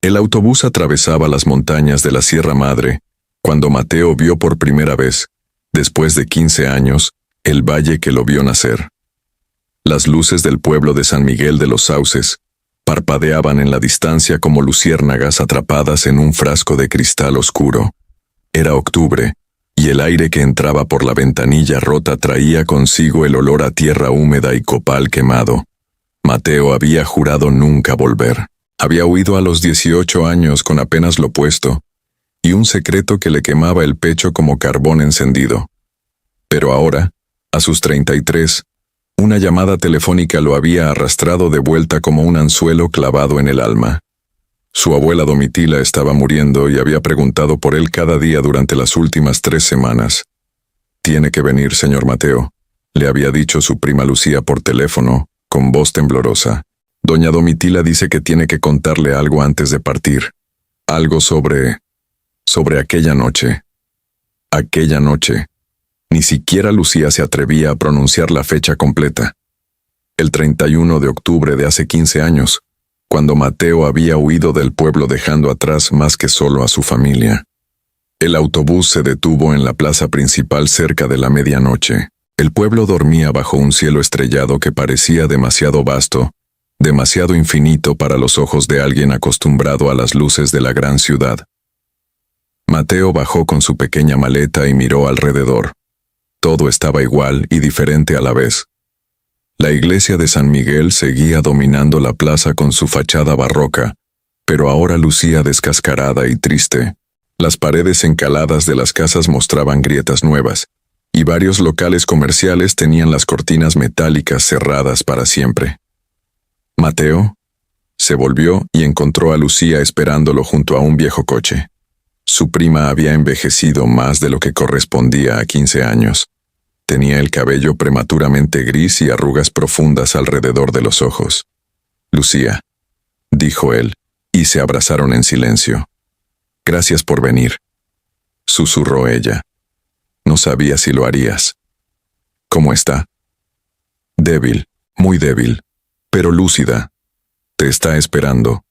El autobús atravesaba las montañas de la Sierra Madre, cuando Mateo vio por primera vez, después de 15 años, el valle que lo vio nacer. Las luces del pueblo de San Miguel de los Sauces parpadeaban en la distancia como luciérnagas atrapadas en un frasco de cristal oscuro. Era octubre, y el aire que entraba por la ventanilla rota traía consigo el olor a tierra húmeda y copal quemado. Mateo había jurado nunca volver. Había huido a los 18 años con apenas lo puesto, y un secreto que le quemaba el pecho como carbón encendido. Pero ahora, a sus 33, una llamada telefónica lo había arrastrado de vuelta como un anzuelo clavado en el alma. Su abuela Domitila estaba muriendo y había preguntado por él cada día durante las últimas 3 semanas. «Tiene que venir, señor Mateo», le había dicho su prima Lucía por teléfono, con voz temblorosa. «Doña Domitila dice que tiene que contarle algo antes de partir. Algo sobre aquella noche». Aquella noche. Ni siquiera Lucía se atrevía a pronunciar la fecha completa. El 31 de octubre de hace 15 años, cuando Mateo había huido del pueblo dejando atrás más que solo a su familia. El autobús se detuvo en la plaza principal cerca de la medianoche. El pueblo dormía bajo un cielo estrellado que parecía demasiado vasto, demasiado infinito para los ojos de alguien acostumbrado a las luces de la gran ciudad. Mateo bajó con su pequeña maleta y miró alrededor. Todo estaba igual y diferente a la vez. La iglesia de San Miguel seguía dominando la plaza con su fachada barroca, pero ahora lucía descascarada y triste. Las paredes encaladas de las casas mostraban grietas nuevas, y varios locales comerciales tenían las cortinas metálicas cerradas para siempre. Mateo se volvió y encontró a Lucía esperándolo junto a un viejo coche. Su prima había envejecido más de lo que correspondía a 15 años. Tenía el cabello prematuramente gris y arrugas profundas alrededor de los ojos. «Lucía», dijo él, y se abrazaron en silencio. «Gracias por venir», susurró ella. «No sabía si lo harías». «¿Cómo está?» «Débil, muy débil, pero lúcida. Te está esperando».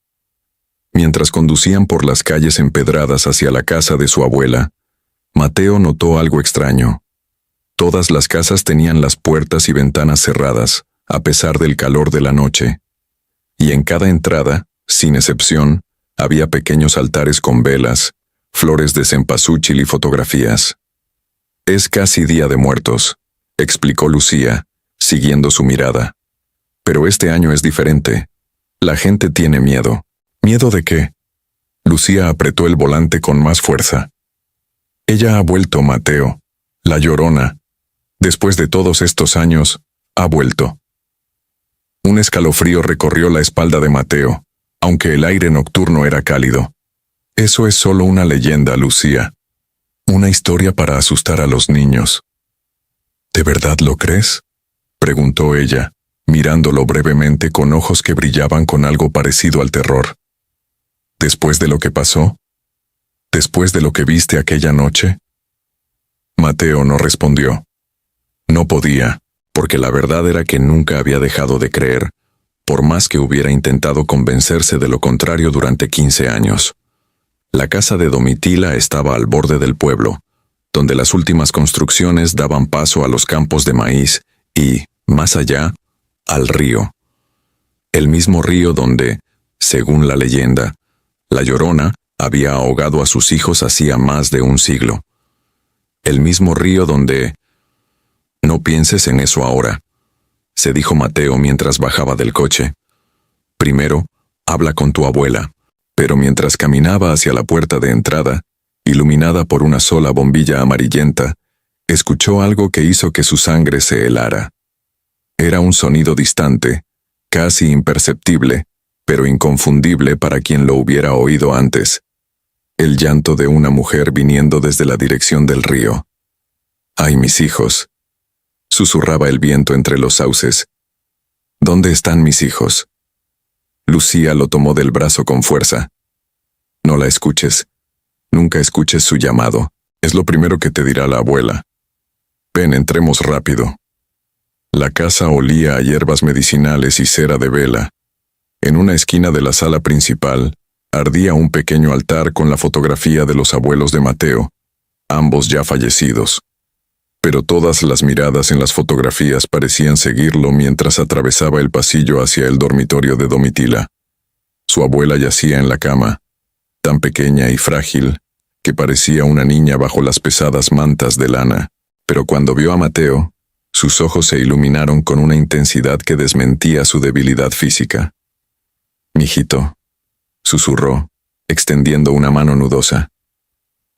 Mientras conducían por las calles empedradas hacia la casa de su abuela, Mateo notó algo extraño. Todas las casas tenían las puertas y ventanas cerradas, a pesar del calor de la noche. Y en cada entrada, sin excepción, había pequeños altares con velas, flores de cempasúchil y fotografías. «Es casi Día de Muertos», explicó Lucía, siguiendo su mirada. «Pero este año es diferente. La gente tiene miedo». «¿Miedo de qué?» Lucía apretó el volante con más fuerza. «Ella ha vuelto, Mateo. La Llorona. Después de todos estos años, ha vuelto». Un escalofrío recorrió la espalda de Mateo, aunque el aire nocturno era cálido. «Eso es solo una leyenda, Lucía. Una historia para asustar a los niños». «¿De verdad lo crees?», preguntó ella, mirándolo brevemente con ojos que brillaban con algo parecido al terror. «¿Después de lo que pasó? ¿Después de lo que viste aquella noche?» Mateo no respondió. No podía, porque la verdad era que nunca había dejado de creer, por más que hubiera intentado convencerse de lo contrario durante 15 años. La casa de Domitila estaba al borde del pueblo, donde las últimas construcciones daban paso a los campos de maíz y, más allá, al río. El mismo río donde, según la leyenda, la Llorona había ahogado a sus hijos hacía más de un siglo. El mismo río donde... «No pienses en eso ahora», se dijo Mateo mientras bajaba del coche. «Primero, habla con tu abuela». Pero mientras caminaba hacia la puerta de entrada, iluminada por una sola bombilla amarillenta, escuchó algo que hizo que su sangre se helara. Era un sonido distante, casi imperceptible, pero inconfundible para quien lo hubiera oído antes. El llanto de una mujer viniendo desde la dirección del río. «Ay, mis hijos», susurraba el viento entre los sauces. «¿Dónde están mis hijos?» Lucía lo tomó del brazo con fuerza. «No la escuches. Nunca escuches su llamado. Es lo primero que te dirá la abuela. Ven, entremos rápido». La casa olía a hierbas medicinales y cera de vela. En una esquina de la sala principal, ardía un pequeño altar con la fotografía de los abuelos de Mateo, ambos ya fallecidos. Pero todas las miradas en las fotografías parecían seguirlo mientras atravesaba el pasillo hacia el dormitorio de Domitila. Su abuela yacía en la cama, tan pequeña y frágil, que parecía una niña bajo las pesadas mantas de lana. Pero cuando vio a Mateo, sus ojos se iluminaron con una intensidad que desmentía su debilidad física. «Mijito», susurró, extendiendo una mano nudosa.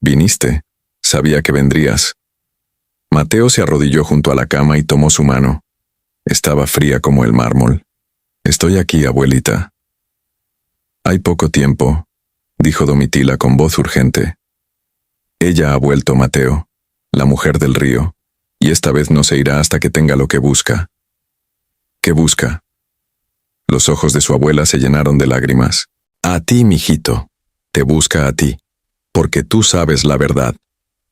«¿Viniste? Sabía que vendrías». Mateo se arrodilló junto a la cama y tomó su mano. Estaba fría como el mármol. «Estoy aquí, abuelita». «Hay poco tiempo», dijo Domitila con voz urgente. «Ella ha vuelto, Mateo, la mujer del río, y esta vez no se irá hasta que tenga lo que busca». «¿Qué busca?» Los ojos de su abuela se llenaron de lágrimas. «A ti, mijito. Te busca a ti. Porque tú sabes la verdad.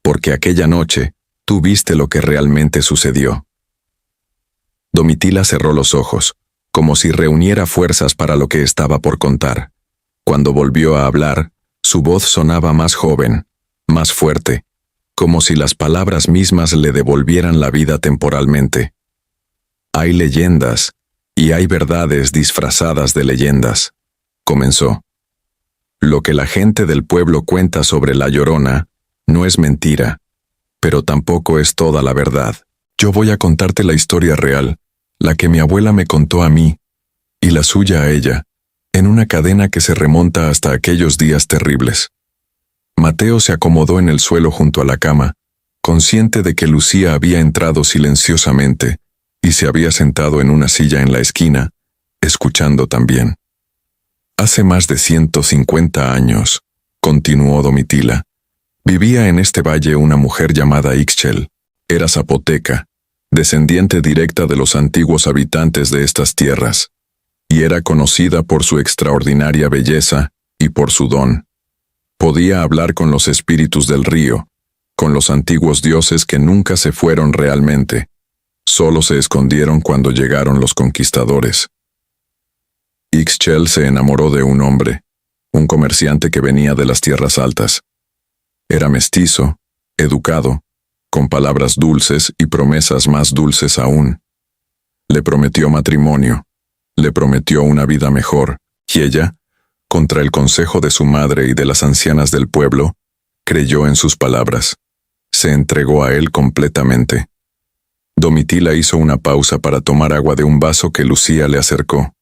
Porque aquella noche tú viste lo que realmente sucedió». Domitila cerró los ojos, como si reuniera fuerzas para lo que estaba por contar. Cuando volvió a hablar, su voz sonaba más joven, más fuerte, como si las palabras mismas le devolvieran la vida temporalmente. «Hay leyendas, y hay verdades disfrazadas de leyendas», comenzó. «Lo que la gente del pueblo cuenta sobre La Llorona no es mentira, pero tampoco es toda la verdad. Yo voy a contarte la historia real, la que mi abuela me contó a mí, y la suya a ella, en una cadena que se remonta hasta aquellos días terribles». Mateo se acomodó en el suelo junto a la cama, consciente de que Lucía había entrado silenciosamente y se había sentado en una silla en la esquina, escuchando también. «Hace más de 150 años», continuó Domitila, «vivía en este valle una mujer llamada Ixchel. Era zapoteca, descendiente directa de los antiguos habitantes de estas tierras, y era conocida por su extraordinaria belleza y por su don. Podía hablar con los espíritus del río, con los antiguos dioses que nunca se fueron realmente, solo se escondieron cuando llegaron los conquistadores. Ixchel se enamoró de un hombre, un comerciante que venía de las tierras altas. Era mestizo, educado, con palabras dulces y promesas más dulces aún. Le prometió matrimonio, le prometió una vida mejor, y ella, contra el consejo de su madre y de las ancianas del pueblo, creyó en sus palabras. Se entregó a él completamente. Domitila hizo una pausa para tomar agua de un vaso que Lucía le acercó.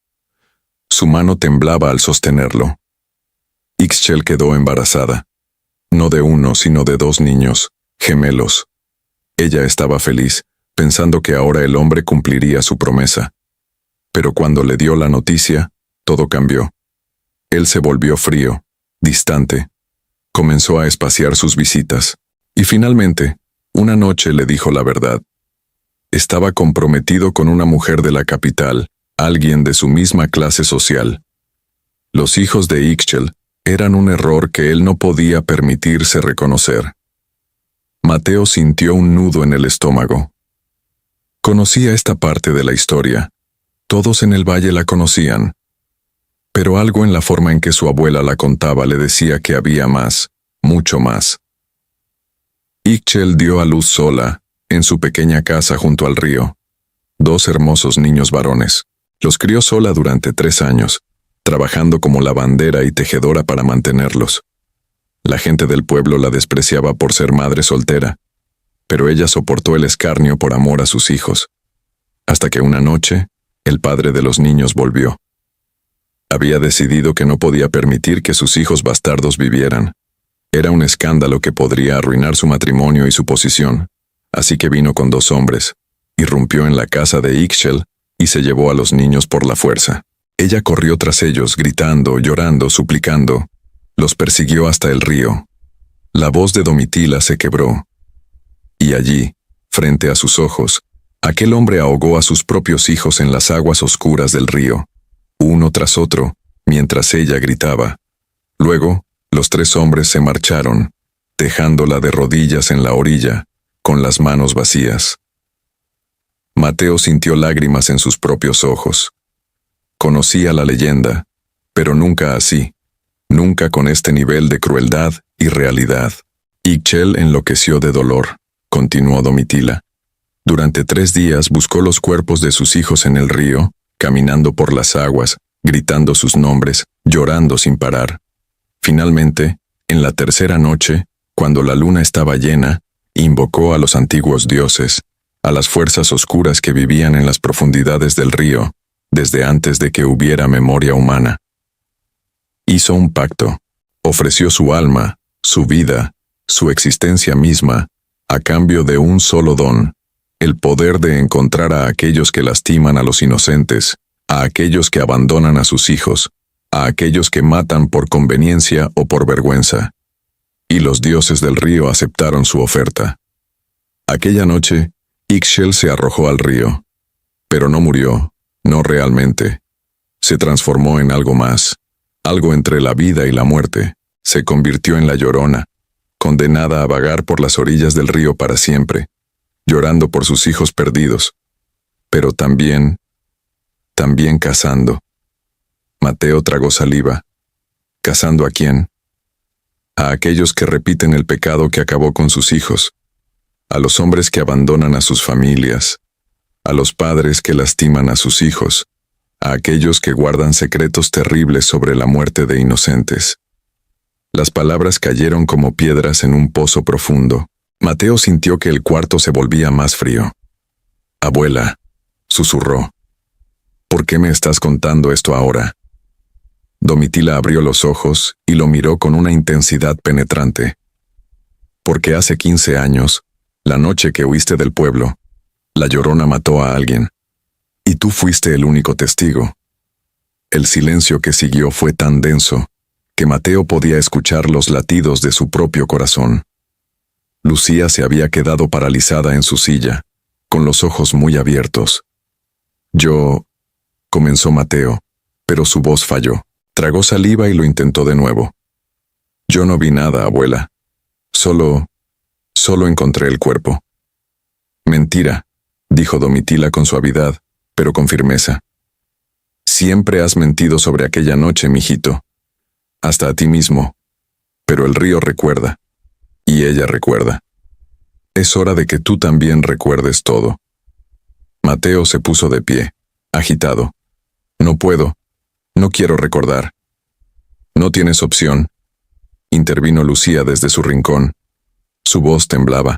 Su mano temblaba al sostenerlo. Ixchel quedó embarazada. No de uno, sino de 2 niños, gemelos. Ella estaba feliz, pensando que ahora el hombre cumpliría su promesa. Pero cuando le dio la noticia, todo cambió. Él se volvió frío, distante. Comenzó a espaciar sus visitas. Y finalmente, una noche le dijo la verdad. Estaba comprometido con una mujer de la capital, alguien de su misma clase social. Los hijos de Ixchel eran un error que él no podía permitirse reconocer. Mateo sintió un nudo en el estómago. Conocía esta parte de la historia. Todos en el valle la conocían. Pero algo en la forma en que su abuela la contaba le decía que había más, mucho más. Ixchel dio a luz sola, en su pequeña casa junto al río. 2 hermosos niños varones. Los crió sola durante 3 años, trabajando como lavandera y tejedora para mantenerlos. La gente del pueblo la despreciaba por ser madre soltera, pero ella soportó el escarnio por amor a sus hijos. Hasta que una noche, el padre de los niños volvió. Había decidido que no podía permitir que sus hijos bastardos vivieran. Era un escándalo que podría arruinar su matrimonio y su posición, así que vino con 2 hombres, irrumpió en la casa de Ixchel y se llevó a los niños por la fuerza. Ella corrió tras ellos, gritando, llorando, suplicando. Los persiguió hasta el río. La voz de Domitila se quebró. Y allí, frente a sus ojos, aquel hombre ahogó a sus propios hijos en las aguas oscuras del río, uno tras otro, mientras ella gritaba. Luego, los 3 hombres se marcharon, dejándola de rodillas en la orilla, con las manos vacías. Mateo sintió lágrimas en sus propios ojos. Conocía la leyenda, pero nunca así, nunca con este nivel de crueldad y realidad. Ixchel enloqueció de dolor, continuó Domitila. Durante 3 días buscó los cuerpos de sus hijos en el río, caminando por las aguas, gritando sus nombres, llorando sin parar. Finalmente, en la tercera noche, cuando la luna estaba llena, invocó a los antiguos dioses, a las fuerzas oscuras que vivían en las profundidades del río, desde antes de que hubiera memoria humana. Hizo un pacto, ofreció su alma, su vida, su existencia misma, a cambio de un solo don, el poder de encontrar a aquellos que lastiman a los inocentes, a aquellos que abandonan a sus hijos, a aquellos que matan por conveniencia o por vergüenza. Y los dioses del río aceptaron su oferta. Aquella noche, Ixchel se arrojó al río, pero no murió, no realmente. Se transformó en algo más, algo entre la vida y la muerte. Se convirtió en la Llorona, condenada a vagar por las orillas del río para siempre, llorando por sus hijos perdidos, pero también cazando. Mateo tragó saliva. ¿Cazando a quién? A aquellos que repiten el pecado que acabó con sus hijos, a los hombres que abandonan a sus familias, a los padres que lastiman a sus hijos, a aquellos que guardan secretos terribles sobre la muerte de inocentes. Las palabras cayeron como piedras en un pozo profundo. Mateo sintió que el cuarto se volvía más frío. «Abuela», susurró, «¿por qué me estás contando esto ahora?» Domitila abrió los ojos y lo miró con una intensidad penetrante. «Porque hace 15 años, la noche que huiste del pueblo, la Llorona mató a alguien. Y tú fuiste el único testigo». El silencio que siguió fue tan denso que Mateo podía escuchar los latidos de su propio corazón. Lucía se había quedado paralizada en su silla, con los ojos muy abiertos. «Yo», comenzó Mateo, pero su voz falló. Tragó saliva y lo intentó de nuevo. «Yo no vi nada, abuela. Solo encontré el cuerpo». «Mentira», dijo Domitila con suavidad, pero con firmeza. «Siempre has mentido sobre aquella noche, mijito. Hasta a ti mismo. Pero el río recuerda. Y ella recuerda. Es hora de que tú también recuerdes todo». Mateo se puso de pie, agitado. «No puedo. No quiero recordar». «No tienes opción», intervino Lucía desde su rincón. Su voz temblaba.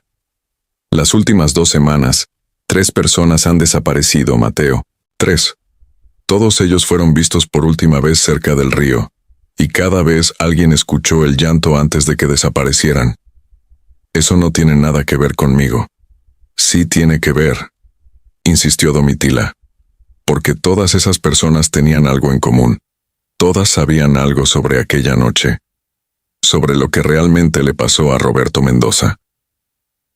«Las últimas 2 semanas, 3 personas han desaparecido, Mateo. 3. Todos ellos fueron vistos por última vez cerca del río, y cada vez alguien escuchó el llanto antes de que desaparecieran. Eso no tiene nada que ver conmigo». «Sí tiene que ver», insistió Domitila, «porque todas esas personas tenían algo en común. Todas sabían algo sobre aquella noche, sobre lo que realmente le pasó a Roberto Mendoza».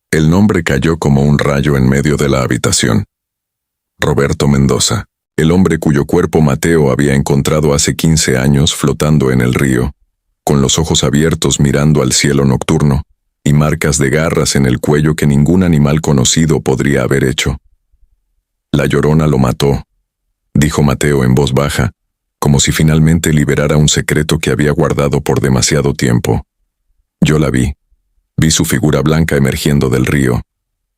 El nombre cayó como un rayo en medio de la habitación. Roberto Mendoza, el hombre cuyo cuerpo Mateo había encontrado hace 15 años flotando en el río, con los ojos abiertos mirando al cielo nocturno, y marcas de garras en el cuello que ningún animal conocido podría haber hecho. «La Llorona lo mató», dijo Mateo en voz baja, como si finalmente liberara un secreto que había guardado por demasiado tiempo. «Yo la vi. Vi su figura blanca emergiendo del río.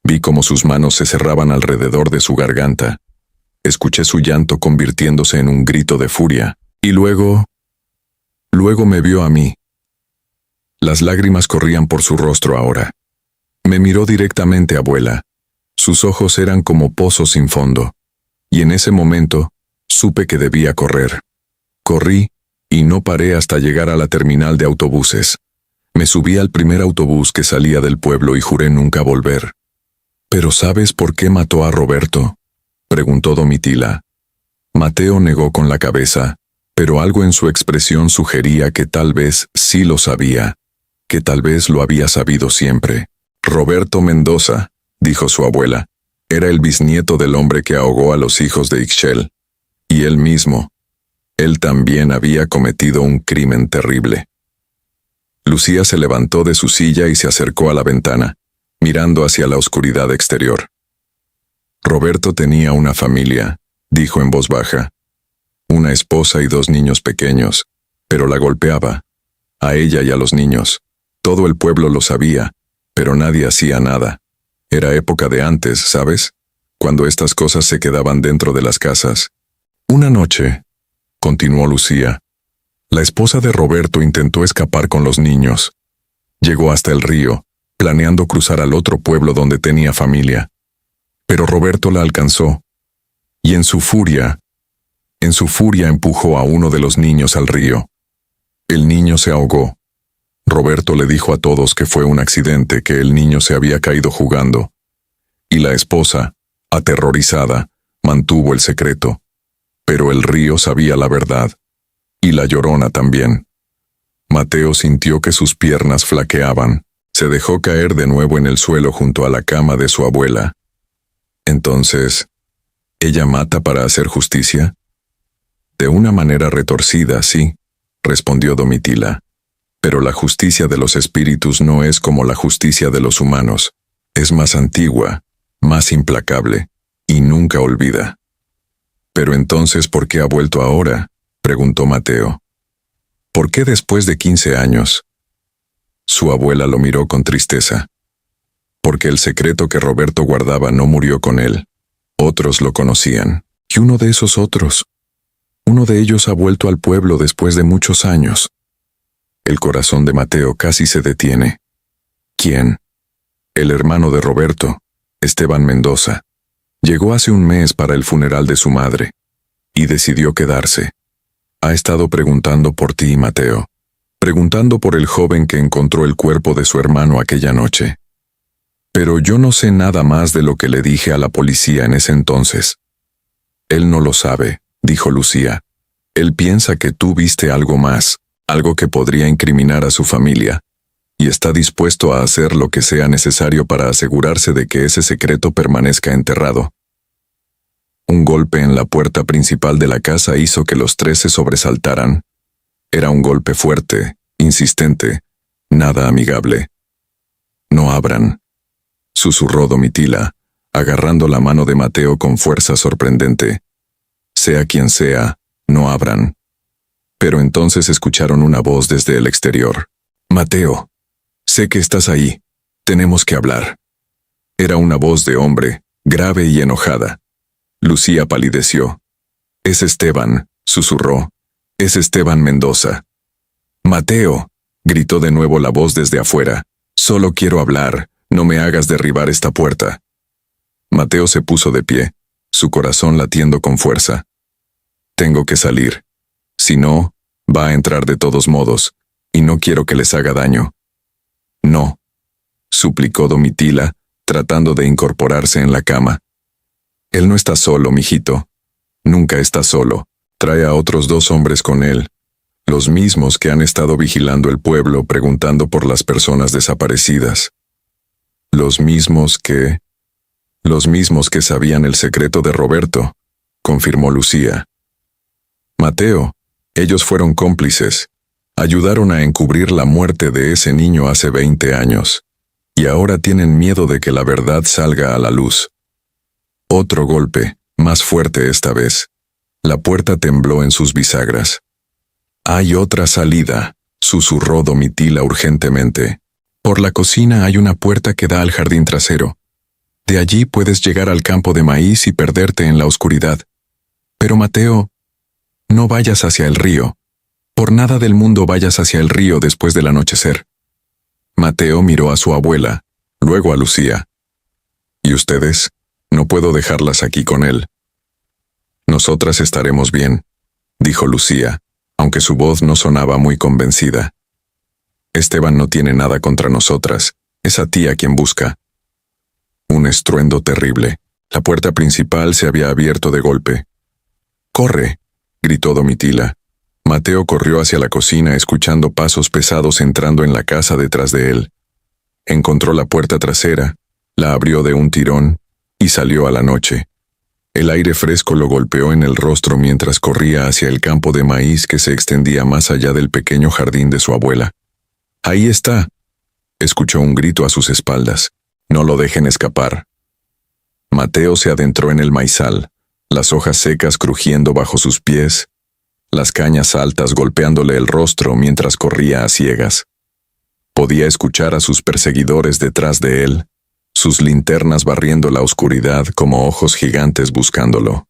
Vi cómo sus manos se cerraban alrededor de su garganta. Escuché su llanto convirtiéndose en un grito de furia. Y luego me vio a mí». Las lágrimas corrían por su rostro ahora. «Me miró directamente, abuela. Sus ojos eran como pozos sin fondo. Y en ese momento, supe que debía correr. Corrí, y no paré hasta llegar a la terminal de autobuses. Me subí al primer autobús que salía del pueblo y juré nunca volver». «¿Pero sabes por qué mató a Roberto?», preguntó Domitila. Mateo negó con la cabeza, pero algo en su expresión sugería que tal vez sí lo sabía, que tal vez lo había sabido siempre. «Roberto Mendoza», dijo su abuela, «era el bisnieto del hombre que ahogó a los hijos de Ixchel. Y él mismo. Él también había cometido un crimen terrible». Lucía se levantó de su silla y se acercó a la ventana, mirando hacia la oscuridad exterior. «Roberto tenía una familia», dijo en voz baja. «Una esposa y 2 niños pequeños, pero la golpeaba, a ella y a los niños. Todo el pueblo lo sabía, pero nadie hacía nada. Era época de antes, ¿sabes? Cuando estas cosas se quedaban dentro de las casas. Una noche, continuó Lucía, la esposa de Roberto intentó escapar con los niños. Llegó hasta el río, planeando cruzar al otro pueblo donde tenía familia. Pero Roberto la alcanzó, y en su furia empujó a uno de los niños al río. El niño se ahogó. Roberto le dijo a todos que fue un accidente, que el niño se había caído jugando. Y la esposa, aterrorizada, mantuvo el secreto. Pero el río sabía la verdad. Y la Llorona también. Mateo sintió que sus piernas flaqueaban. Se dejó caer de nuevo en el suelo junto a la cama de su abuela. Entonces, ¿ella mata para hacer justicia? De una manera retorcida, sí, respondió Domitila. Pero la justicia de los espíritus no es como la justicia de los humanos. Es más antigua, más implacable, y nunca olvida. «Pero entonces, ¿por qué ha vuelto ahora?», preguntó Mateo. «¿Por qué después de 15 años?» Su abuela lo miró con tristeza. Porque el secreto que Roberto guardaba no murió con él. Otros lo conocían. Y uno de esos otros, uno de ellos ha vuelto al pueblo después de muchos años. El corazón de Mateo casi se detiene. ¿Quién? El hermano de Roberto, Esteban Mendoza. Llegó hace un mes para el funeral de su madre. Y decidió quedarse. Ha estado preguntando por ti, Mateo. Preguntando por el joven que encontró el cuerpo de su hermano aquella noche. Pero yo no sé nada más de lo que le dije a la policía en ese entonces. Él no lo sabe, dijo Lucía. Él piensa que tú viste algo más, algo que podría incriminar a su familia, y está dispuesto a hacer lo que sea necesario para asegurarse de que ese secreto permanezca enterrado. Un golpe en la puerta principal de la casa hizo que los tres se sobresaltaran. Era un golpe fuerte, insistente, nada amigable. «No abran», susurró Domitila, agarrando la mano de Mateo con fuerza sorprendente. «Sea quien sea, no abran». Pero entonces escucharon una voz desde el exterior. «Mateo, sé que estás ahí. Tenemos que hablar». Era una voz de hombre, grave y enojada. Lucía palideció. «Es Esteban», susurró. «Es Esteban Mendoza». «Mateo», gritó de nuevo la voz desde afuera. «Solo quiero hablar. No me hagas derribar esta puerta». Mateo se puso de pie, su corazón latiendo con fuerza. «Tengo que salir. Si no, va a entrar de todos modos, y no quiero que les haga daño». «No», suplicó Domitila, tratando de incorporarse en la cama. «Él no está solo, mijito. Nunca está solo. Trae a otros 2 hombres con él, los mismos que han estado vigilando el pueblo preguntando por las personas desaparecidas. Los mismos que sabían el secreto de Roberto», confirmó Lucía. «Mateo, ellos fueron cómplices. Ayudaron a encubrir la muerte de ese niño hace 20 años. Y ahora tienen miedo de que la verdad salga a la luz». Otro golpe, más fuerte esta vez. La puerta tembló en sus bisagras. «Hay otra salida», susurró Domitila urgentemente. «Por la cocina hay una puerta que da al jardín trasero. De allí puedes llegar al campo de maíz y perderte en la oscuridad. Pero Mateo, no vayas hacia el río. Por nada del mundo vayas hacia el río después del anochecer». Mateo miró a su abuela, luego a Lucía. «¿Y ustedes? No puedo dejarlas aquí con él». «Nosotras estaremos bien», dijo Lucía, aunque su voz no sonaba muy convencida. «Esteban no tiene nada contra nosotras, es a ti a quien busca». Un estruendo terrible. La puerta principal se había abierto de golpe. «¡Corre!», gritó Domitila. Mateo corrió hacia la cocina escuchando pasos pesados entrando en la casa detrás de él. Encontró la puerta trasera, la abrió de un tirón y salió a la noche. El aire fresco lo golpeó en el rostro mientras corría hacia el campo de maíz que se extendía más allá del pequeño jardín de su abuela. «¡Ahí está!», escuchó un grito a sus espaldas. «No lo dejen escapar». Mateo se adentró en el maizal, las hojas secas crujiendo bajo sus pies, las cañas altas golpeándole el rostro mientras corría a ciegas. Podía escuchar a sus perseguidores detrás de él, sus linternas barriendo la oscuridad como ojos gigantes buscándolo.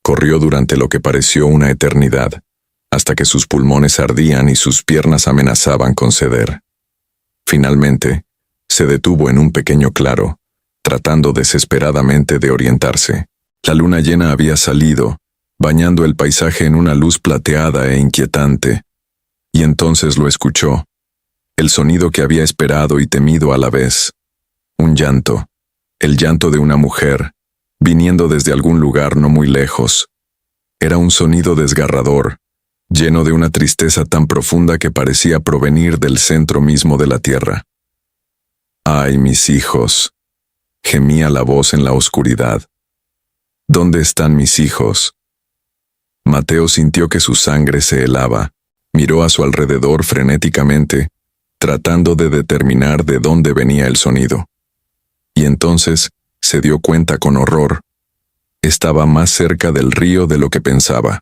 Corrió durante lo que pareció una eternidad, hasta que sus pulmones ardían y sus piernas amenazaban con ceder. Finalmente, se detuvo en un pequeño claro, tratando desesperadamente de orientarse. La luna llena había salido, bañando el paisaje en una luz plateada e inquietante, y entonces lo escuchó, el sonido que había esperado y temido a la vez. Un llanto, el llanto de una mujer, viniendo desde algún lugar no muy lejos. Era un sonido desgarrador, lleno de una tristeza tan profunda que parecía provenir del centro mismo de la tierra. «¡Ay, mis hijos!», gemía la voz en la oscuridad. «¿Dónde están mis hijos?». Mateo sintió que su sangre se helaba, miró a su alrededor frenéticamente, tratando de determinar de dónde venía el sonido. Y entonces se dio cuenta con horror. Estaba más cerca del río de lo que pensaba.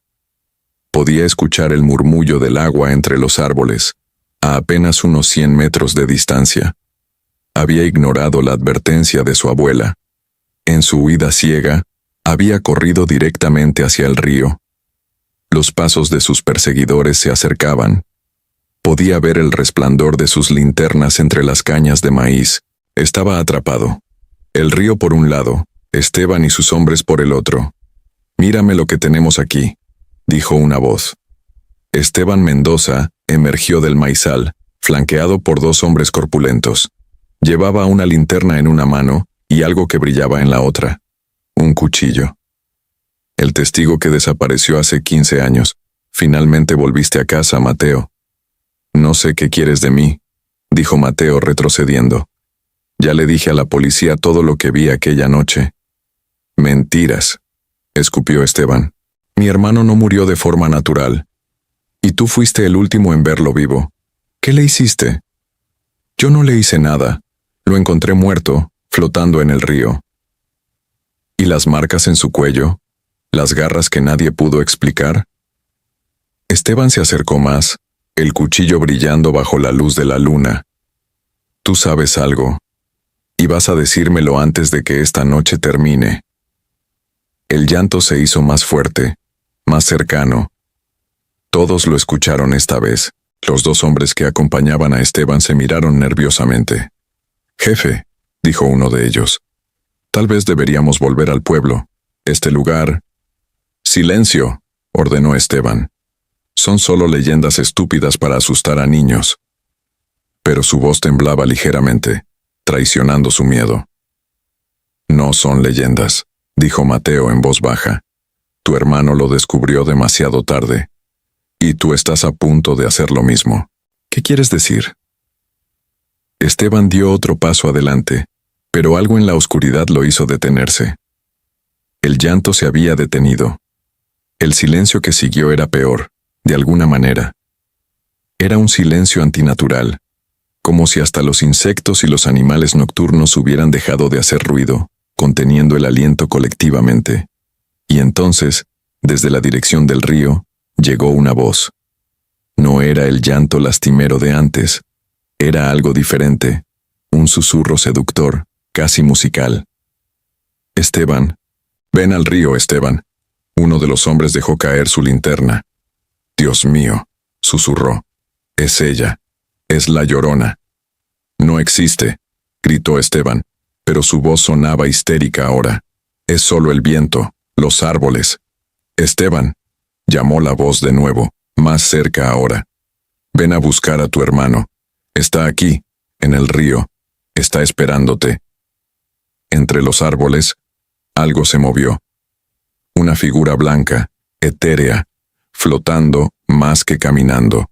Podía escuchar el murmullo del agua entre los árboles, a apenas unos 100 metros de distancia. Había ignorado la advertencia de su abuela. En su huida ciega, había corrido directamente hacia el río. Los pasos de sus perseguidores se acercaban. Podía ver el resplandor de sus linternas entre las cañas de maíz. Estaba atrapado. El río por un lado, Esteban y sus hombres por el otro. «Mírame lo que tenemos aquí», dijo una voz. Esteban Mendoza emergió del maizal, flanqueado por 2 hombres corpulentos. Llevaba una linterna en una mano y algo que brillaba en la otra. Un cuchillo. «El testigo que desapareció hace 15 años. Finalmente volviste a casa, Mateo». «No sé qué quieres de mí», dijo Mateo retrocediendo. «Ya le dije a la policía todo lo que vi aquella noche». «Mentiras», escupió Esteban. «Mi hermano no murió de forma natural. Y tú fuiste el último en verlo vivo. ¿Qué le hiciste?» «Yo no le hice nada. Lo encontré muerto, flotando en el río». «¿Y las marcas en su cuello? ¿Las garras que nadie pudo explicar?» Esteban se acercó más, el cuchillo brillando bajo la luz de la luna. «Tú sabes algo, y vas a decírmelo antes de que esta noche termine». El llanto se hizo más fuerte, más cercano. Todos lo escucharon esta vez. Los 2 hombres que acompañaban a Esteban se miraron nerviosamente. «Jefe», dijo uno de ellos, «tal vez deberíamos volver al pueblo. Este lugar...». «Silencio», ordenó Esteban. «Son solo leyendas estúpidas para asustar a niños». Pero su voz temblaba ligeramente, traicionando su miedo. «No son leyendas», dijo Mateo en voz baja. «Tu hermano lo descubrió demasiado tarde. Y tú estás a punto de hacer lo mismo. ¿Qué quieres decir?». Esteban dio otro paso adelante, pero algo en la oscuridad lo hizo detenerse. El llanto se había detenido. El silencio que siguió era peor, de alguna manera. Era un silencio antinatural, como si hasta los insectos y los animales nocturnos hubieran dejado de hacer ruido, conteniendo el aliento colectivamente. Y entonces, desde la dirección del río, llegó una voz. No era el llanto lastimero de antes, era algo diferente, un susurro seductor, casi musical. «Esteban, ven al río, Esteban». Uno de los hombres dejó caer su linterna. «Dios mío», susurró. «Es ella. Es la Llorona». «No existe», gritó Esteban, pero su voz sonaba histérica ahora. «Es solo el viento, los árboles». «Esteban», llamó la voz de nuevo, más cerca ahora. «Ven a buscar a tu hermano. Está aquí, en el río. Está esperándote». Entre los árboles, algo se movió. Una figura blanca, etérea, flotando más que caminando.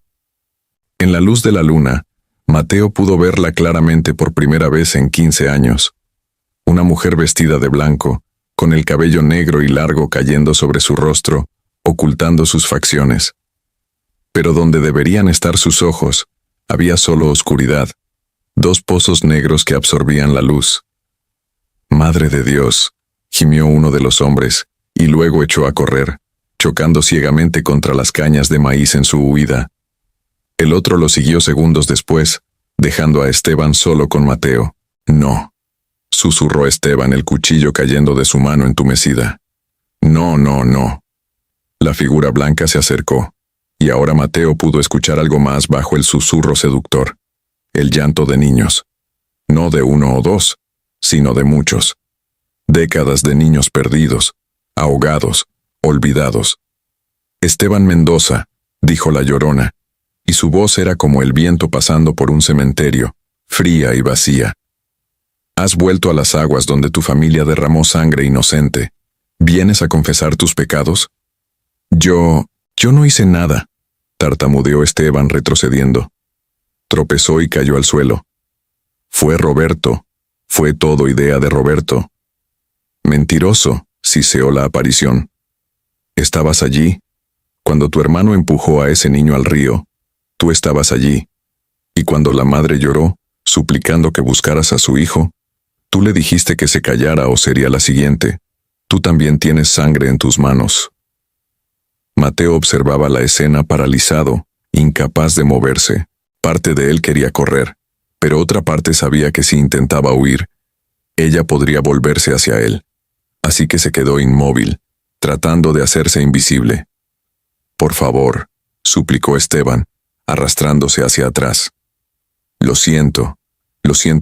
En la luz de la luna, Mateo pudo verla claramente por primera vez en 15 años. Una mujer vestida de blanco, con el cabello negro y largo cayendo sobre su rostro, ocultando sus facciones. Pero donde deberían estar sus ojos, había solo oscuridad, 2 pozos negros que absorbían la luz. «Madre de Dios», gimió uno de los hombres, y luego echó a correr. chocando ciegamente contra las cañas de maíz en su huida. El otro lo siguió segundos después, dejando a Esteban solo con Mateo. «No», susurró Esteban, el cuchillo cayendo de su mano entumecida. «No, no, no». La figura blanca se acercó, y ahora Mateo pudo escuchar algo más bajo el susurro seductor. El llanto de niños. No de uno o dos, sino de muchos. Décadas de niños perdidos, ahogados, olvidados. «Esteban Mendoza», dijo la Llorona, y su voz era como el viento pasando por un cementerio, fría y vacía. «Has vuelto a las aguas donde tu familia derramó sangre inocente. ¿Vienes a confesar tus pecados?» Yo no hice nada», tartamudeó Esteban retrocediendo. Tropezó y cayó al suelo. «Fue Roberto. Fue todo idea de Roberto». «Mentiroso», siseó la aparición. «Estabas allí. Cuando tu hermano empujó a ese niño al río, tú estabas allí. Y cuando la madre lloró, suplicando que buscaras a su hijo, tú le dijiste que se callara o sería la siguiente. Tú también tienes sangre en tus manos». Mateo observaba la escena paralizado, incapaz de moverse. Parte de él quería correr, pero otra parte sabía que si intentaba huir, ella podría volverse hacia él. Así que se quedó inmóvil, tratando de hacerse invisible. «Por favor», suplicó Esteban, arrastrándose hacia atrás. Lo siento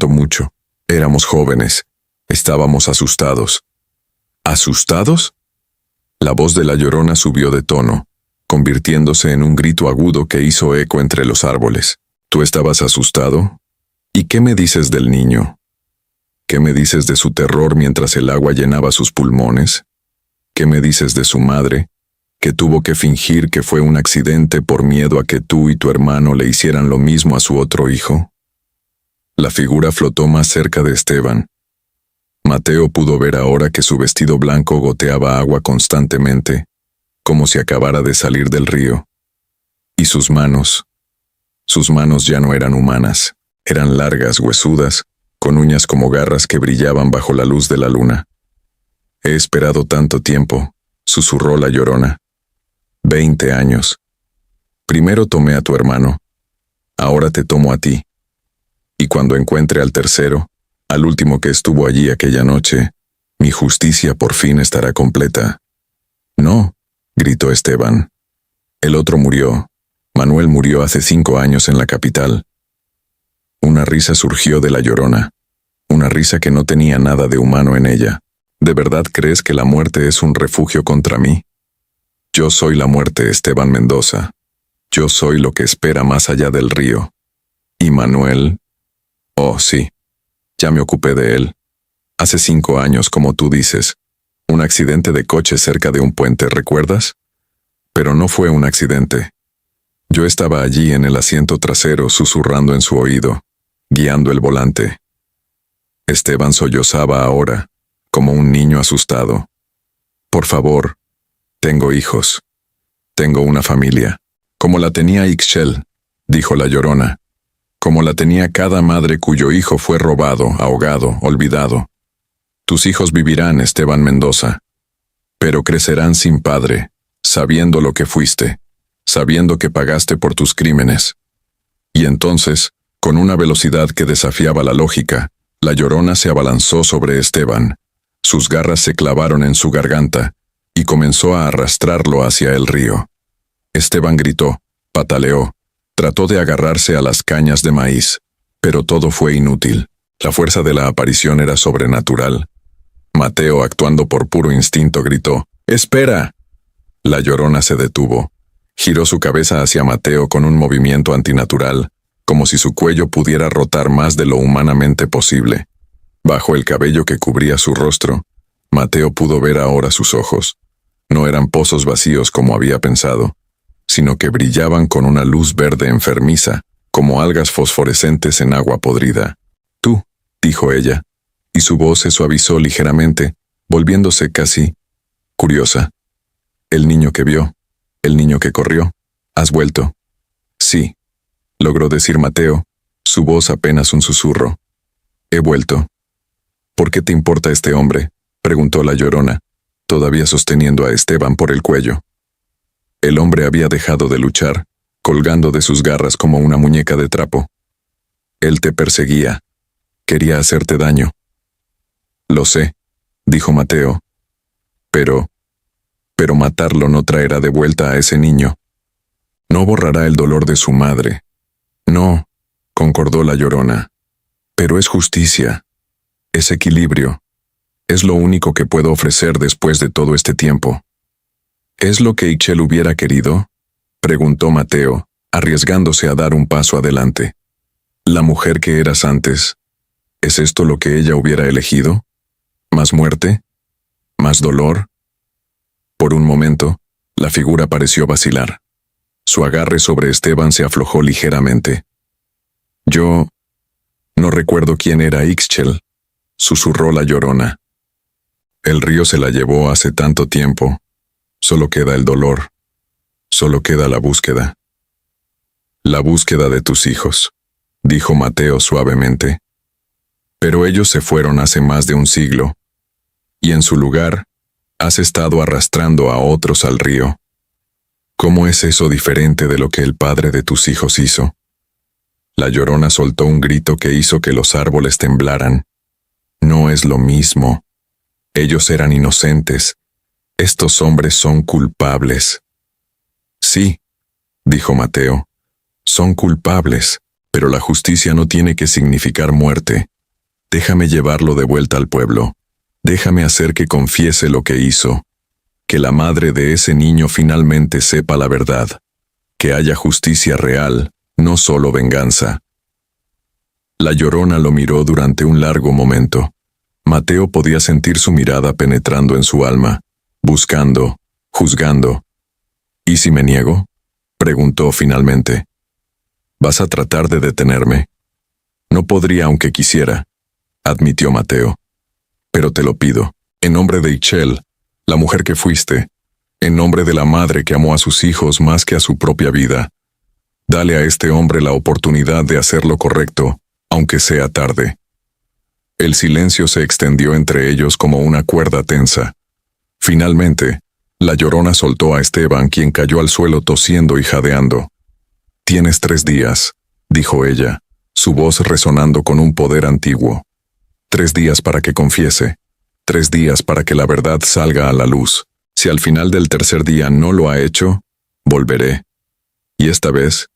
mucho. Éramos jóvenes. Estábamos asustados». «¿Asustados?» La voz de la Llorona subió de tono, convirtiéndose en un grito agudo que hizo eco entre los árboles. «¿Tú estabas asustado? ¿Y qué me dices del niño? ¿Qué me dices de su terror mientras el agua llenaba sus pulmones? ¿Qué me dices de su madre, que tuvo que fingir que fue un accidente por miedo a que tú y tu hermano le hicieran lo mismo a su otro hijo?» La figura flotó más cerca de Esteban. Mateo pudo ver ahora que su vestido blanco goteaba agua constantemente, como si acabara de salir del río. Y sus manos ya no eran humanas, eran largas, huesudas, con uñas como garras que brillaban bajo la luz de la luna. «He esperado tanto tiempo», susurró la Llorona. 20 años. Primero tomé a tu hermano, ahora te tomo a ti. Y cuando encuentre al tercero, al último que estuvo allí aquella noche, mi justicia por fin estará completa». «No», gritó Esteban. «El otro murió. Manuel murió hace 5 años en la capital». Una risa surgió de la Llorona, una risa que no tenía nada de humano en ella. «¿De verdad crees que la muerte es un refugio contra mí? Yo soy la muerte, Esteban Mendoza. Yo soy lo que espera más allá del río. ¿Y Manuel? Oh, sí. Ya me ocupé de él. Hace 5 años, como tú dices. Un accidente de coche cerca de un puente, ¿recuerdas? Pero no fue un accidente. Yo estaba allí en el asiento trasero susurrando en su oído, guiando el volante. Esteban sollozaba ahora, como un niño asustado. «Por favor, tengo hijos. Tengo una familia. Como la tenía Ixchel», dijo la Llorona. «Como la tenía cada madre cuyo hijo fue robado, ahogado, olvidado. Tus hijos vivirán, Esteban Mendoza, pero crecerán sin padre, sabiendo lo que fuiste, sabiendo que pagaste por tus crímenes». Y entonces, con una velocidad que desafiaba la lógica, la Llorona se abalanzó sobre Esteban. Sus garras se clavaron en su garganta y comenzó a arrastrarlo hacia el río. Esteban gritó, pataleó, trató de agarrarse a las cañas de maíz, pero todo fue inútil. La fuerza de la aparición era sobrenatural. Mateo, actuando por puro instinto, gritó, «¡Espera!». La Llorona se detuvo. Giró su cabeza hacia Mateo con un movimiento antinatural, como si su cuello pudiera rotar más de lo humanamente posible. Bajo el cabello que cubría su rostro, Mateo pudo ver ahora sus ojos. No eran pozos vacíos como había pensado, sino que brillaban con una luz verde enfermiza, como algas fosforescentes en agua podrida. «Tú», dijo ella, y su voz se suavizó ligeramente, volviéndose casi curiosa. «El niño que vio, el niño que corrió, ¿has vuelto?» «Sí», logró decir Mateo, su voz apenas un susurro. «He vuelto». «¿Por qué te importa este hombre?», preguntó la Llorona, todavía sosteniendo a Esteban por el cuello. El hombre había dejado de luchar, colgando de sus garras como una muñeca de trapo. Él te perseguía. Quería hacerte daño. Lo sé, dijo Mateo. Pero matarlo no traerá de vuelta a ese niño. No borrará el dolor de su madre. No, concordó la Llorona. Pero es justicia. Es equilibrio. Es lo único que puedo ofrecer después de todo este tiempo. ¿Es lo que Ixchel hubiera querido?, preguntó Mateo, arriesgándose a dar un paso adelante. ¿La mujer que eras antes? ¿Es esto lo que ella hubiera elegido? ¿Más muerte? ¿Más dolor? Por un momento, la figura pareció vacilar. Su agarre sobre Esteban se aflojó ligeramente. Yo no recuerdo quién era Ixchel, susurró la Llorona. El río se la llevó hace tanto tiempo. Solo queda el dolor. Solo queda la búsqueda. La búsqueda de tus hijos, dijo Mateo suavemente. Pero ellos se fueron hace más de un siglo, y en su lugar, has estado arrastrando a otros al río. ¿Cómo es eso diferente de lo que el padre de tus hijos hizo? La Llorona soltó un grito que hizo que los árboles temblaran. No es lo mismo. Ellos eran inocentes. Estos hombres son culpables. Sí, dijo Mateo, son culpables, pero la justicia no tiene que significar muerte. Déjame llevarlo de vuelta al pueblo. Déjame hacer que confiese lo que hizo. Que la madre de ese niño finalmente sepa la verdad. Que haya justicia real, no solo venganza. La Llorona lo miró durante un largo momento. Mateo podía sentir su mirada penetrando en su alma, buscando, juzgando. ¿Y si me niego?, preguntó finalmente. ¿Vas a tratar de detenerme? No podría aunque quisiera, admitió Mateo. Pero te lo pido, en nombre de Ixchel, la mujer que fuiste, en nombre de la madre que amó a sus hijos más que a su propia vida. Dale a este hombre la oportunidad de hacer lo correcto, aunque sea tarde. El silencio se extendió entre ellos como una cuerda tensa. Finalmente, la Llorona soltó a Esteban, quien cayó al suelo tosiendo y jadeando. Tienes 3 días, dijo ella, su voz resonando con un poder antiguo. 3 días para que confiese. 3 días para que la verdad salga a la luz. Si al final del 3er día no lo ha hecho, volveré. Y esta vez,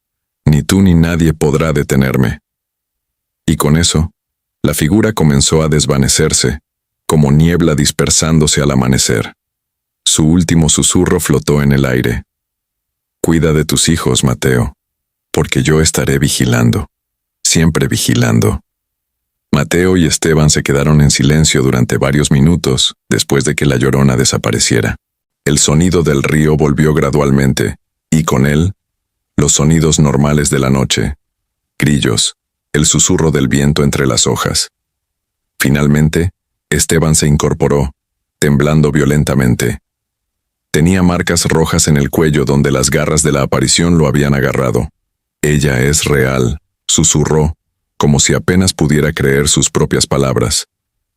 ni tú ni nadie podrá detenerme. Y con eso, la figura comenzó a desvanecerse, como niebla dispersándose al amanecer. Su último susurro flotó en el aire. Cuida de tus hijos, Mateo, porque yo estaré vigilando, siempre vigilando. Mateo y Esteban se quedaron en silencio durante varios minutos después de que la Llorona desapareciera. El sonido del río volvió gradualmente, y con él, los sonidos normales de la noche, grillos, el susurro del viento entre las hojas. Finalmente, Esteban se incorporó, temblando violentamente. Tenía marcas rojas en el cuello donde las garras de la aparición lo habían agarrado. Ella es real, susurró, como si apenas pudiera creer sus propias palabras.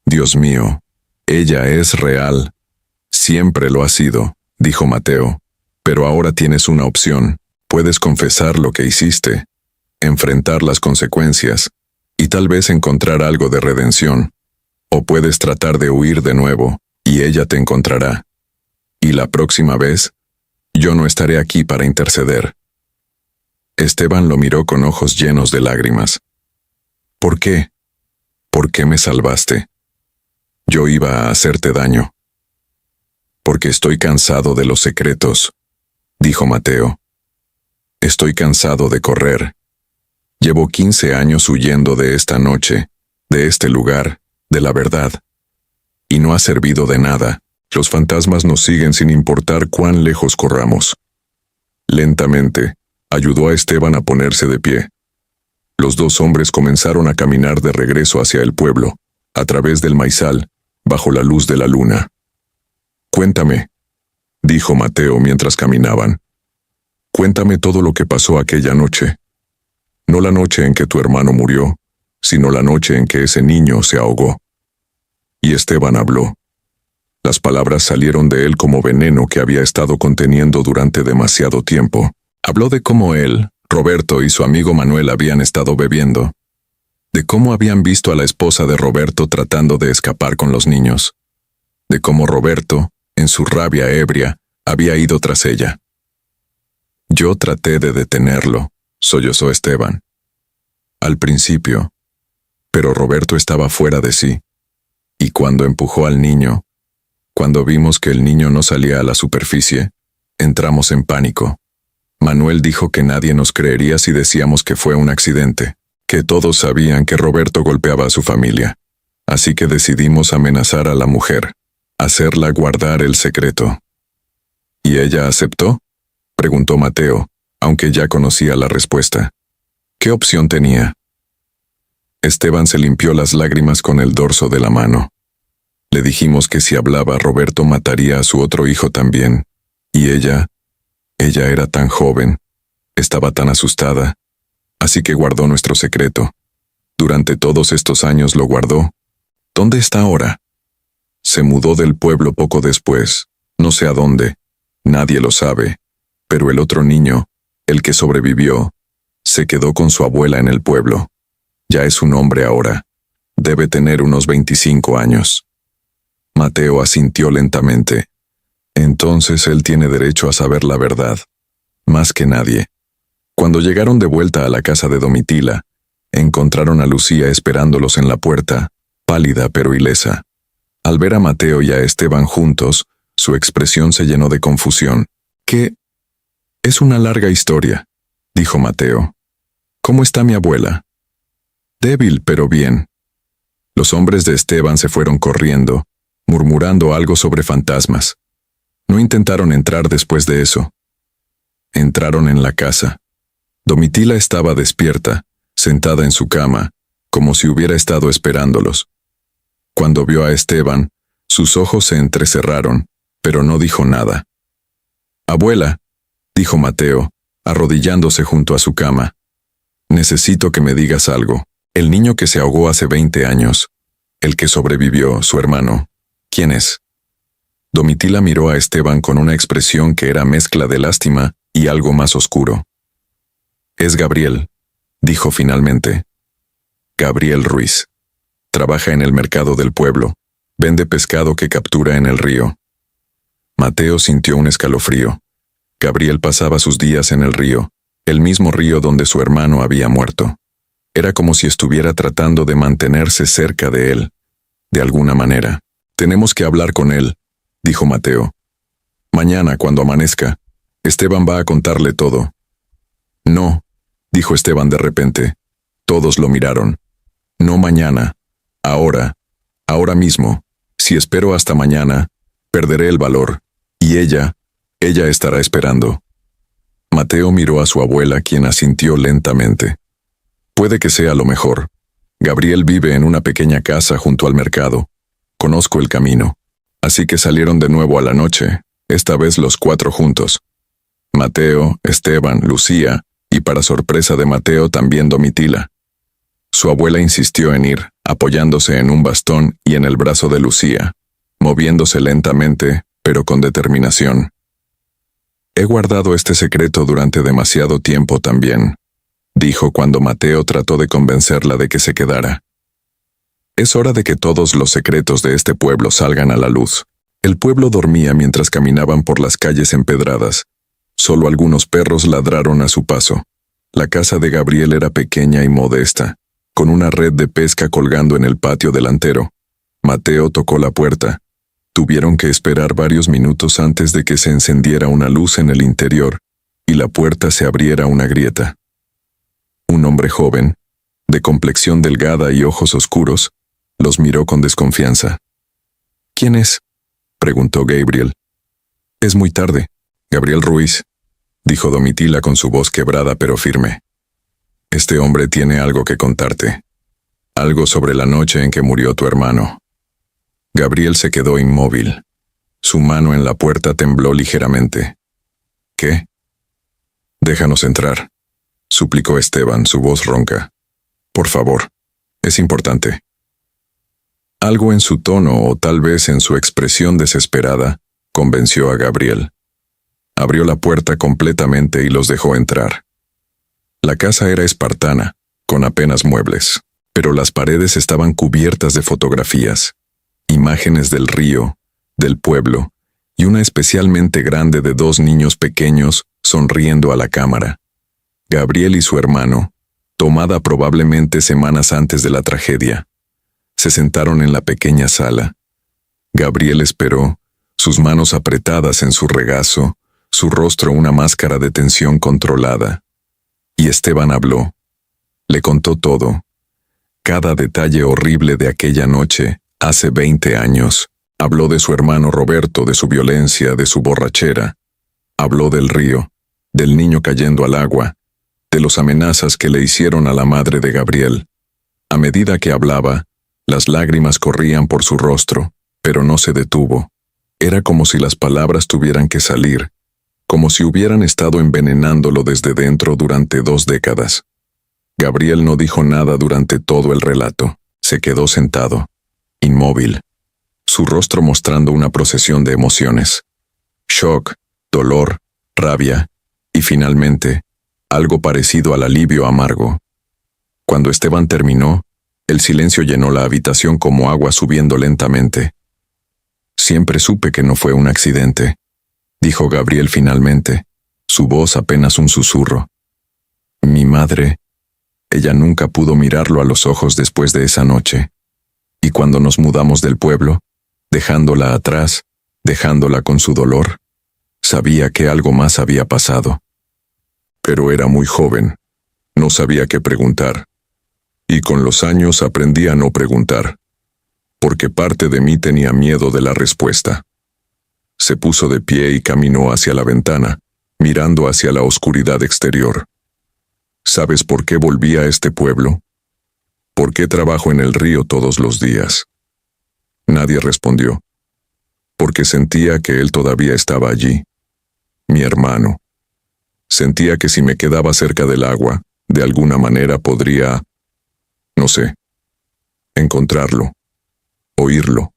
Dios mío, ella es real. Siempre lo ha sido, dijo Mateo. Pero ahora tienes una opción. Puedes confesar lo que hiciste, enfrentar las consecuencias, y tal vez encontrar algo de redención. O puedes tratar de huir de nuevo, y ella te encontrará. Y la próxima vez, yo no estaré aquí para interceder. Esteban lo miró con ojos llenos de lágrimas. ¿Por qué? ¿Por qué me salvaste? Yo iba a hacerte daño. Porque estoy cansado de los secretos, dijo Mateo. Estoy cansado de correr. Llevo 15 años huyendo de esta noche, de este lugar, de la verdad. Y no ha servido de nada. Los fantasmas nos siguen sin importar cuán lejos corramos. Lentamente, ayudó a Esteban a ponerse de pie. Los 2 hombres comenzaron a caminar de regreso hacia el pueblo, a través del maizal, bajo la luz de la luna. Cuéntame, dijo Mateo mientras caminaban. Cuéntame todo lo que pasó aquella noche. No la noche en que tu hermano murió, sino la noche en que ese niño se ahogó. Y Esteban habló. Las palabras salieron de él como veneno que había estado conteniendo durante demasiado tiempo. Habló de cómo él, Roberto y su amigo Manuel habían estado bebiendo, de cómo habían visto a la esposa de Roberto tratando de escapar con los niños, de cómo Roberto, en su rabia ebria, había ido tras ella. Yo traté de detenerlo, sollozó Esteban. Al principio, pero Roberto estaba fuera de sí, y cuando empujó al niño, cuando vimos que el niño no salía a la superficie, entramos en pánico. Manuel dijo que nadie nos creería si decíamos que fue un accidente, que todos sabían que Roberto golpeaba a su familia. Así que decidimos amenazar a la mujer, hacerla guardar el secreto. ¿Y ella aceptó?, preguntó Mateo, aunque ya conocía la respuesta. ¿Qué opción tenía? Esteban se limpió las lágrimas con el dorso de la mano. Le dijimos que si hablaba, Roberto mataría a su otro hijo también. Y ella era tan joven, estaba tan asustada, así que guardó nuestro secreto. Durante todos estos años lo guardó. ¿Dónde está ahora? Se mudó del pueblo poco después, no sé a dónde, nadie lo sabe, pero el otro niño, el que sobrevivió, se quedó con su abuela en el pueblo. Ya es un hombre ahora, debe tener unos 25 años. Mateo asintió lentamente. Entonces él tiene derecho a saber la verdad, más que nadie. Cuando llegaron de vuelta a la casa de Domitila, encontraron a Lucía esperándolos en la puerta, pálida pero ilesa. Al ver a Mateo y a Esteban juntos, su expresión se llenó de confusión. ¿Qué? Es una larga historia, dijo Mateo. ¿Cómo está mi abuela? Débil, pero bien. Los hombres de Esteban se fueron corriendo, murmurando algo sobre fantasmas. No intentaron entrar después de eso. Entraron en la casa. Domitila estaba despierta, sentada en su cama, como si hubiera estado esperándolos. Cuando vio a Esteban, sus ojos se entrecerraron, pero no dijo nada. «Abuela», dijo Mateo, arrodillándose junto a su cama. «Necesito que me digas algo. El niño que se ahogó hace 20 años, el que sobrevivió, su hermano, ¿quién es?» Domitila miró a Esteban con una expresión que era mezcla de lástima y algo más oscuro. «Es Gabriel», dijo finalmente. «Gabriel Ruiz. Trabaja en el mercado del pueblo. Vende pescado que captura en el río». Mateo sintió un escalofrío. Gabriel pasaba sus días en el río, el mismo río donde su hermano había muerto. Era como si estuviera tratando de mantenerse cerca de él, de alguna manera. «Tenemos que hablar con él», dijo Mateo. «Mañana, cuando amanezca, Esteban va a contarle todo». «No», dijo Esteban de repente. Todos lo miraron. «No mañana. Ahora. Ahora mismo. Si espero hasta mañana, perderé el valor. Y ella estará esperando». Mateo miró a su abuela, quien asintió lentamente. «Puede que sea lo mejor. Gabriel vive en una pequeña casa junto al mercado. Conozco el camino». Así que salieron de nuevo a la noche, esta vez los 4 juntos. Mateo, Esteban, Lucía, y para sorpresa de Mateo también Domitila. Su abuela insistió en ir, apoyándose en un bastón y en el brazo de Lucía, moviéndose lentamente, pero con determinación. «He guardado este secreto durante demasiado tiempo también», dijo cuando Mateo trató de convencerla de que se quedara. «Es hora de que todos los secretos de este pueblo salgan a la luz». El pueblo dormía mientras caminaban por las calles empedradas. Solo algunos perros ladraron a su paso. La casa de Gabriel era pequeña y modesta, con una red de pesca colgando en el patio delantero. Mateo tocó la puerta. Tuvieron que esperar varios minutos antes de que se encendiera una luz en el interior y la puerta se abriera una grieta. Un hombre joven, de complexión delgada y ojos oscuros, los miró con desconfianza. «¿Quién es?», preguntó Gabriel. «Es muy tarde. Gabriel Ruiz», dijo Domitila con su voz quebrada pero firme. «Este hombre tiene algo que contarte. Algo sobre la noche en que murió tu hermano». Gabriel se quedó inmóvil. Su mano en la puerta tembló ligeramente. «¿Qué?». «Déjanos entrar», suplicó Esteban, su voz ronca. «Por favor, es importante». Algo en su tono o tal vez en su expresión desesperada convenció a Gabriel. Abrió la puerta completamente y los dejó entrar. La casa era espartana, con apenas muebles, pero las paredes estaban cubiertas de fotografías, imágenes del río, del pueblo, y una especialmente grande de 2 niños pequeños sonriendo a la cámara. Gabriel y su hermano, tomada probablemente semanas antes de la tragedia, se sentaron en la pequeña sala. Gabriel esperó, sus manos apretadas en su regazo, su rostro una máscara de tensión controlada. Y Esteban habló. Le contó todo. Cada detalle horrible de aquella noche, hace 20 años. Habló de su hermano Roberto, de su violencia, de su borrachera. Habló del río, del niño cayendo al agua, de las amenazas que le hicieron a la madre de Gabriel. A medida que hablaba, las lágrimas corrían por su rostro, pero no se detuvo. Era como si las palabras tuvieran que salir, como si hubieran estado envenenándolo desde dentro durante 2 décadas. Gabriel no dijo nada durante todo el relato. Se quedó sentado, inmóvil, su rostro mostrando una procesión de emociones. Shock, dolor, rabia, y finalmente, algo parecido al alivio amargo. Cuando Esteban terminó, el silencio llenó la habitación como agua subiendo lentamente. Siempre supe que no fue un accidente, dijo Gabriel finalmente, su voz apenas un susurro. Mi madre, ella nunca pudo mirarlo a los ojos después de esa noche. Y cuando nos mudamos del pueblo, dejándola atrás, dejándola con su dolor, sabía que algo más había pasado. Pero era muy joven, no sabía qué preguntar. Y con los años aprendí a no preguntar, porque parte de mí tenía miedo de la respuesta. Se puso de pie y caminó hacia la ventana, mirando hacia la oscuridad exterior. ¿Sabes por qué volví a este pueblo? ¿Por qué trabajo en el río todos los días? Nadie respondió. Porque sentía que él todavía estaba allí. Mi hermano. Sentía que si me quedaba cerca del agua, de alguna manera podría, no sé, encontrarlo, oírlo,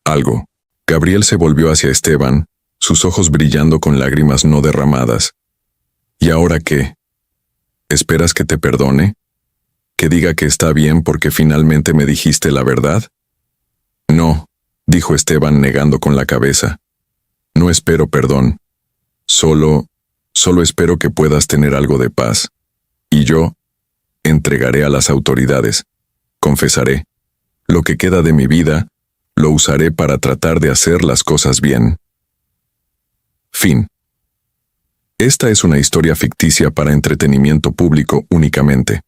algo. Gabriel se volvió hacia Esteban, sus ojos brillando con lágrimas no derramadas. ¿Y ahora qué? ¿Esperas que te perdone? ¿Que diga que está bien porque finalmente me dijiste la verdad? No, dijo Esteban negando con la cabeza. No espero perdón. Solo espero que puedas tener algo de paz. Y yo entregaré a las autoridades. Confesaré. Lo que queda de mi vida, lo usaré para tratar de hacer las cosas bien. Fin. Esta es una historia ficticia para entretenimiento público únicamente.